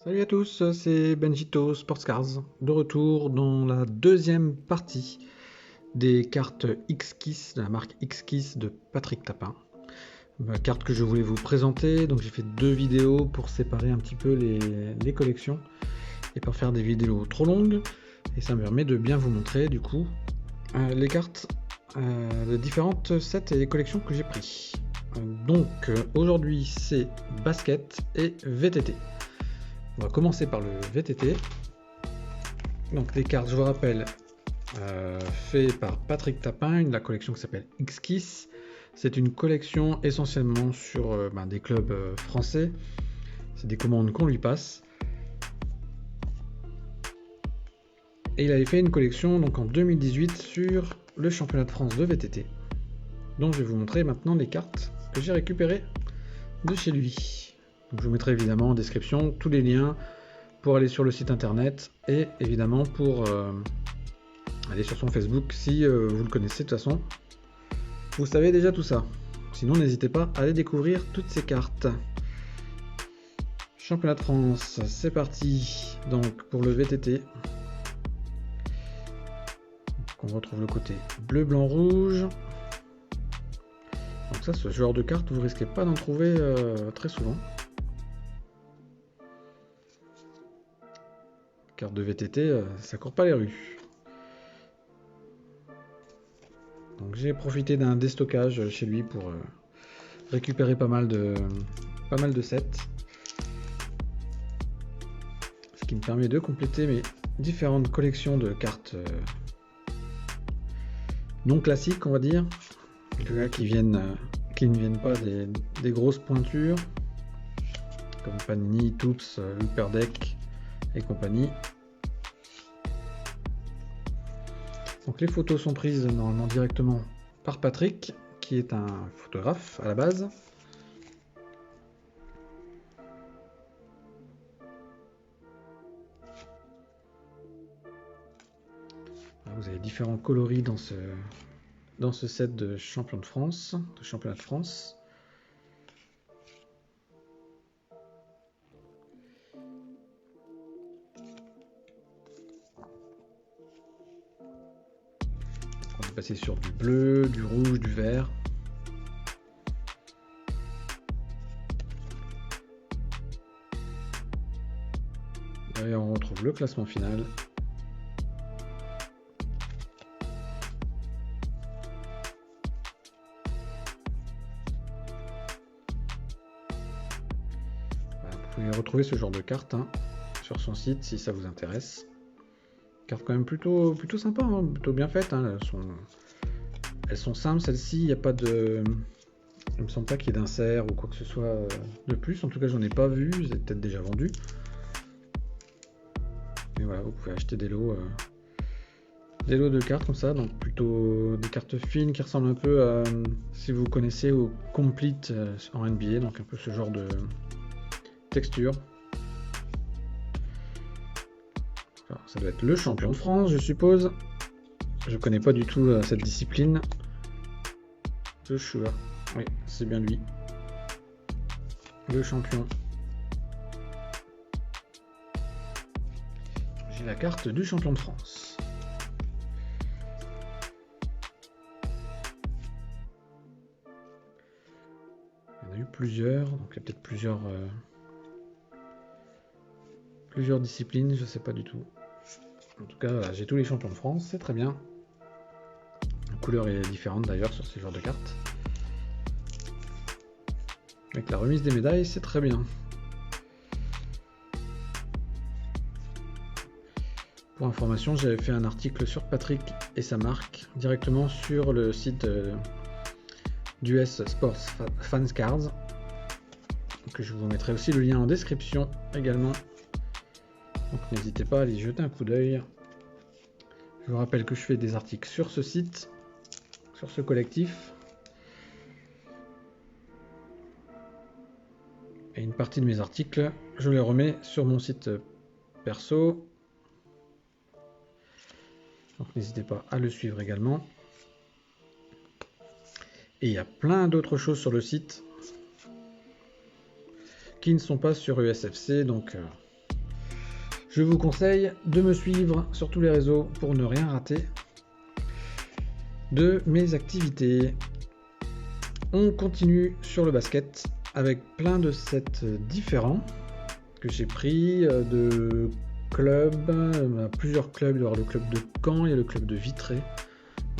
Salut à tous, c'est Benjito Sportscars, de retour dans la deuxième partie des cartes X-Kiss, de la marque X-Kiss de Patrick Tapin. Carte que je voulais vous présenter, donc j'ai fait deux vidéos pour séparer un petit peu les collections et pas faire des vidéos trop longues, et ça me permet de bien vous montrer du coup les cartes, les différentes sets et les collections que j'ai pris. Donc aujourd'hui c'est basket et VTT. On va commencer par le VTT. Donc les cartes, je vous rappelle, fait par Patrick Tapin, la collection qui s'appelle X-Kiss. C'est une collection essentiellement sur des clubs français. C'est des commandes qu'on lui passe. Et il avait fait une collection donc en 2018 sur le championnat de France de VTT. Donc je vais vous montrer maintenant les cartes que j'ai récupérées de chez lui. Donc je vous mettrai évidemment en description tous les liens pour aller sur le site internet et évidemment pour aller sur son Facebook si vous le connaissez. De toute façon, vous savez déjà tout ça. Sinon, n'hésitez pas à aller découvrir toutes ces cartes. Championnat de France, c'est parti. Donc pour le VTT, on retrouve le côté bleu, blanc, rouge. Donc ça, ce genre de carte, vous risquez pas d'en trouver très souvent. Carte de VTT, ça court pas les rues. Donc j'ai profité d'un déstockage chez lui pour récupérer pas mal de sets. Ce qui me permet de compléter mes différentes collections de cartes non classiques, on va dire. Qui ne viennent pas des grosses pointures, comme Panini, Toots, Upper Deck et compagnie. Donc les photos sont prises normalement directement par Patrick, qui est un photographe à la base. Vous avez différents coloris dans ce set de champion de France, de championnat de France. On est passé sur du bleu, du rouge, du vert. Derrière, on retrouve le classement final. Vous pouvez retrouver ce genre de carte sur son site si ça vous intéresse. Carte quand même plutôt sympa, plutôt bien faite. Elles sont simples, celles-ci, il n'y a pas de... Il me semble pas qu'il y ait d'insert ou quoi que ce soit de plus. En tout cas, j'en ai pas vu, vous avez peut-être déjà vendu. Mais voilà, vous pouvez acheter des lots de cartes comme ça, donc plutôt des cartes fines qui ressemblent un peu à, si vous connaissez, au Complete en NBA, donc un peu ce genre de texture. Alors, ça doit être le champion de France, je suppose. Je connais pas du tout cette discipline. Joshua, oui, c'est bien lui. Le champion. J'ai la carte du champion de France. Il y en a eu plusieurs, donc il y a peut-être plusieurs disciplines, je sais pas du tout. En tout cas, voilà, j'ai tous les champions de France, c'est très bien. La couleur est différente d'ailleurs sur ce genre de cartes. Avec la remise des médailles, c'est très bien. Pour information, j'avais fait un article sur Patrick et sa marque directement sur le site d'US Sports Fans Cards. Donc je vous mettrai aussi le lien en description également. Donc n'hésitez pas à aller jeter un coup d'œil. Je vous rappelle que je fais des articles sur ce site, sur ce collectif. Et une partie de mes articles, je les remets sur mon site perso. Donc n'hésitez pas à le suivre également. Et il y a plein d'autres choses sur le site qui ne sont pas sur USFC, donc Je vous conseille de me suivre sur tous les réseaux pour ne rien rater de mes activités. On continue sur le basket avec plein de sets différents que j'ai pris de clubs, plusieurs clubs. Il y aura le club de Caen et le club de Vitré,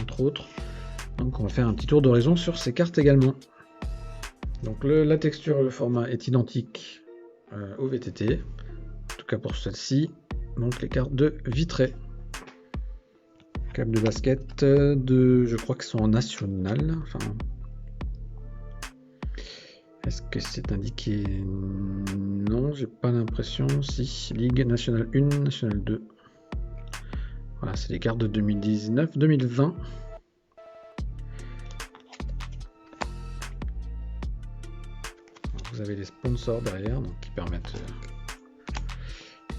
entre autres. Donc on va faire un petit tour d'horizon sur ces cartes également. Donc la texture, le format est identique au VTT, en tout cas pour celle-ci. Donc les cartes de Vitré. Câbles de basket je crois qu'ils sont en national. Enfin, est-ce que c'est indiqué? Non, j'ai pas l'impression. Si, Ligue Nationale 1, Nationale 2. Voilà, c'est les cartes de 2019-2020. Vous avez les sponsors derrière, donc qui permettent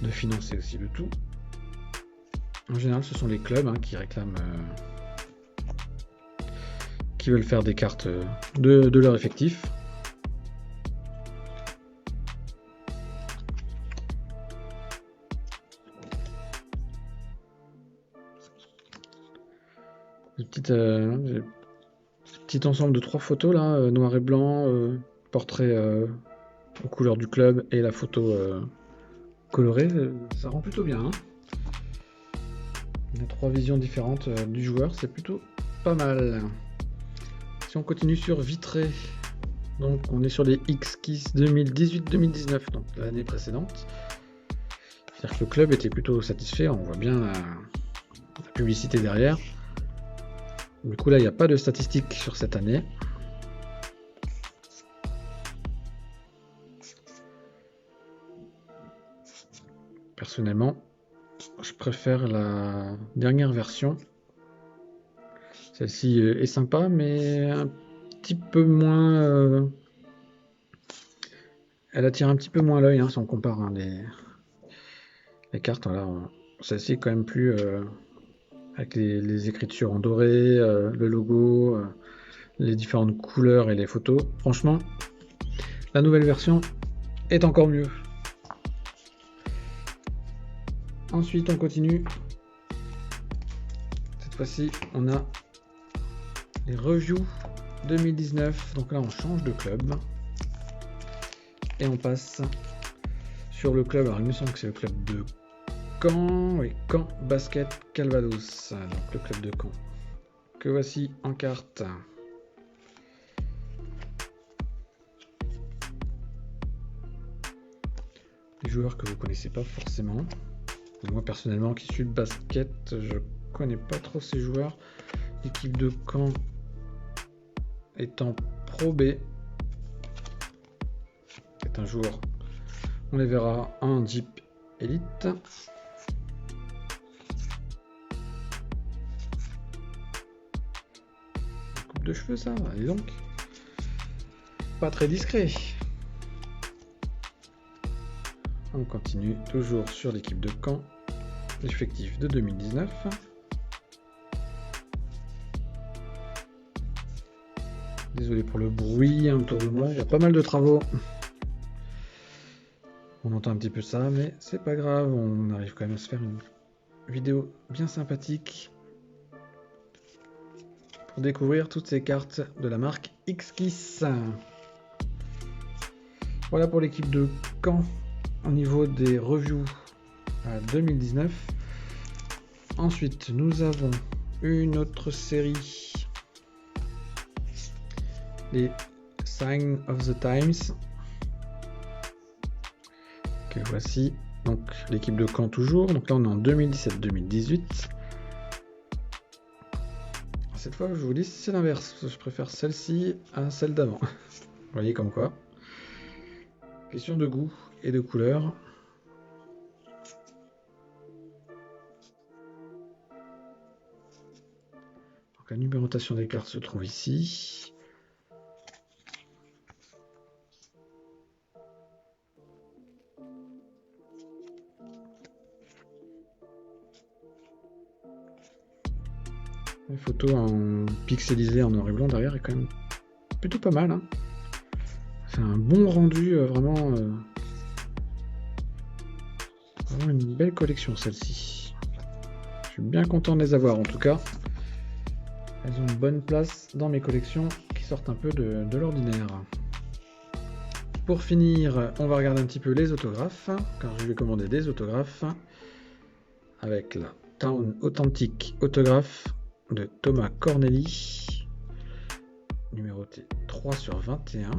de financer aussi le tout. En général, ce sont les clubs qui réclament, qui veulent faire des cartes de leur effectif. Petit ensemble de 3 photos là, noir et blanc, portrait aux couleurs du club et la photo colorée, ça rend plutôt bien. Hein. On a 3 visions différentes du joueur, c'est plutôt pas mal. Si on continue sur Vitré, donc on est sur les X-Kiss 2018-2019, donc l'année précédente. C'est-à-dire que le club était plutôt satisfait, on voit bien la publicité derrière. Du coup là il n'y a pas de statistiques sur cette année. Personnellement, je préfère la dernière version. Celle-ci est sympa, mais un petit peu moins... elle attire un petit peu moins l'œil si on compare les cartes. Voilà. Celle-ci est quand même plus... avec les écritures en doré, le logo, les différentes couleurs et les photos. Franchement, la nouvelle version est encore mieux. Ensuite, on continue. Cette fois-ci, on a les reviews 2019. Donc là, on change de club. Et on passe sur le club. Alors, il me semble que c'est le club de Caen. Oui, Caen Basket Calvados. Donc, le club de Caen. Que voici en carte. Des joueurs que vous connaissez pas forcément. Moi personnellement qui suis le basket, je connais pas trop ces joueurs. L'équipe de Caen est en Pro B. C'est un jour, on les verra en Jeep Elite. Coupe de cheveux ça, et donc pas très discret. On continue toujours sur l'équipe de Caen, l'effectif de 2019. Désolé pour le bruit autour de moi, il y a pas mal de travaux. On entend un petit peu ça, mais c'est pas grave, on arrive quand même à se faire une vidéo bien sympathique pour découvrir toutes ces cartes de la marque X-Kiss. Voilà pour l'équipe de Caen. Au niveau des reviews 2019. Ensuite, nous avons une autre série, les Sign of the Times, que voici. Donc l'équipe de Caen toujours. Donc là on est en 2017-2018. Cette fois, je vous dis, c'est l'inverse. Je préfère celle-ci à celle d'avant. Vous voyez comme quoi. Question de goût et de couleur. Donc la numérotation des cartes se trouve ici. Les photos en pixelisé en noir et blanc derrière est quand même plutôt pas mal. C'est un bon rendu, vraiment. Vraiment une belle collection celle-ci. Je suis bien content de les avoir en tout cas. Elles ont une bonne place dans mes collections qui sortent un peu de l'ordinaire. Pour finir, on va regarder un petit peu les autographes, car je vais commander des autographes avec la Town Authentic autographe de Thomas Corneli, numéroté 3/21.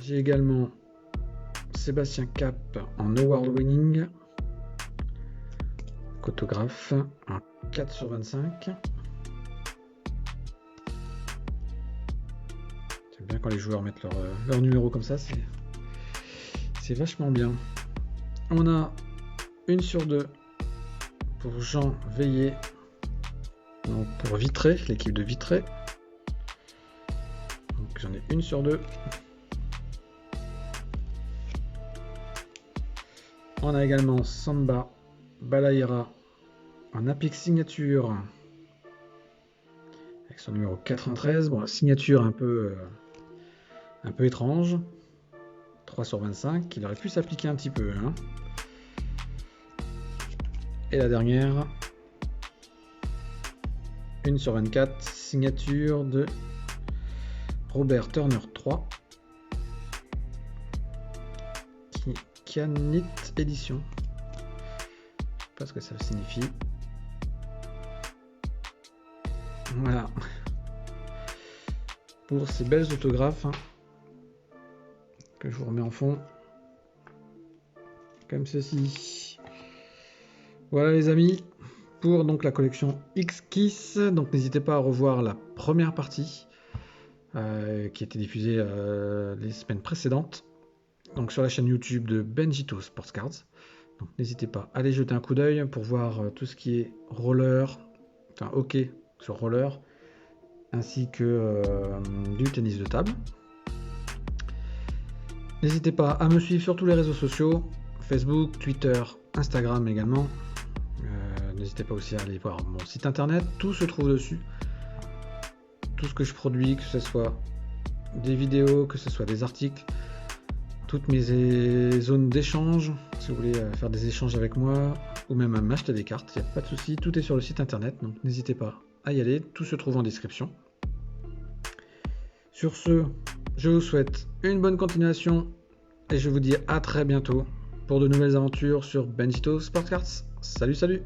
J'ai également Sébastien Cap en Award Winning, autographe en 4/25. J'aime bien quand les joueurs mettent leur numéro comme ça, c'est vachement bien. On a 1/2 pour Jean Veillé, donc pour Vitré, l'équipe de Vitré. Donc j'en ai 1/2. On a également Samba Balaïra en Apex signature avec son numéro 93. Bon, la signature un peu étrange. 3/25, il aurait pu s'appliquer un petit peu. Hein. Et la dernière, 1/24, signature de Robert Turner 3. Kianit édition. Je sais pas ce que ça signifie. Voilà. Pour ces belles autographes hein, que je vous remets en fond. Comme ceci. Voilà les amis. Pour donc la collection X-Kiss. Donc n'hésitez pas à revoir la première partie qui a été diffusée les semaines précédentes. Donc sur la chaîne YouTube de Benjito Sports Cards. Donc n'hésitez pas à aller jeter un coup d'œil pour voir tout ce qui est roller, enfin hockey sur roller, ainsi que du tennis de table. N'hésitez pas à me suivre sur tous les réseaux sociaux, Facebook, Twitter, Instagram également. N'hésitez pas aussi à aller voir mon site internet, tout se trouve dessus. Tout ce que je produis, que ce soit des vidéos, que ce soit des articles, toutes mes zones d'échange, si vous voulez faire des échanges avec moi, ou même à m'acheter des cartes, il n'y a pas de souci, tout est sur le site internet, donc n'hésitez pas à y aller, tout se trouve en description. Sur ce, je vous souhaite une bonne continuation, et je vous dis à très bientôt pour de nouvelles aventures sur Benjito Sports Cards. Salut, salut!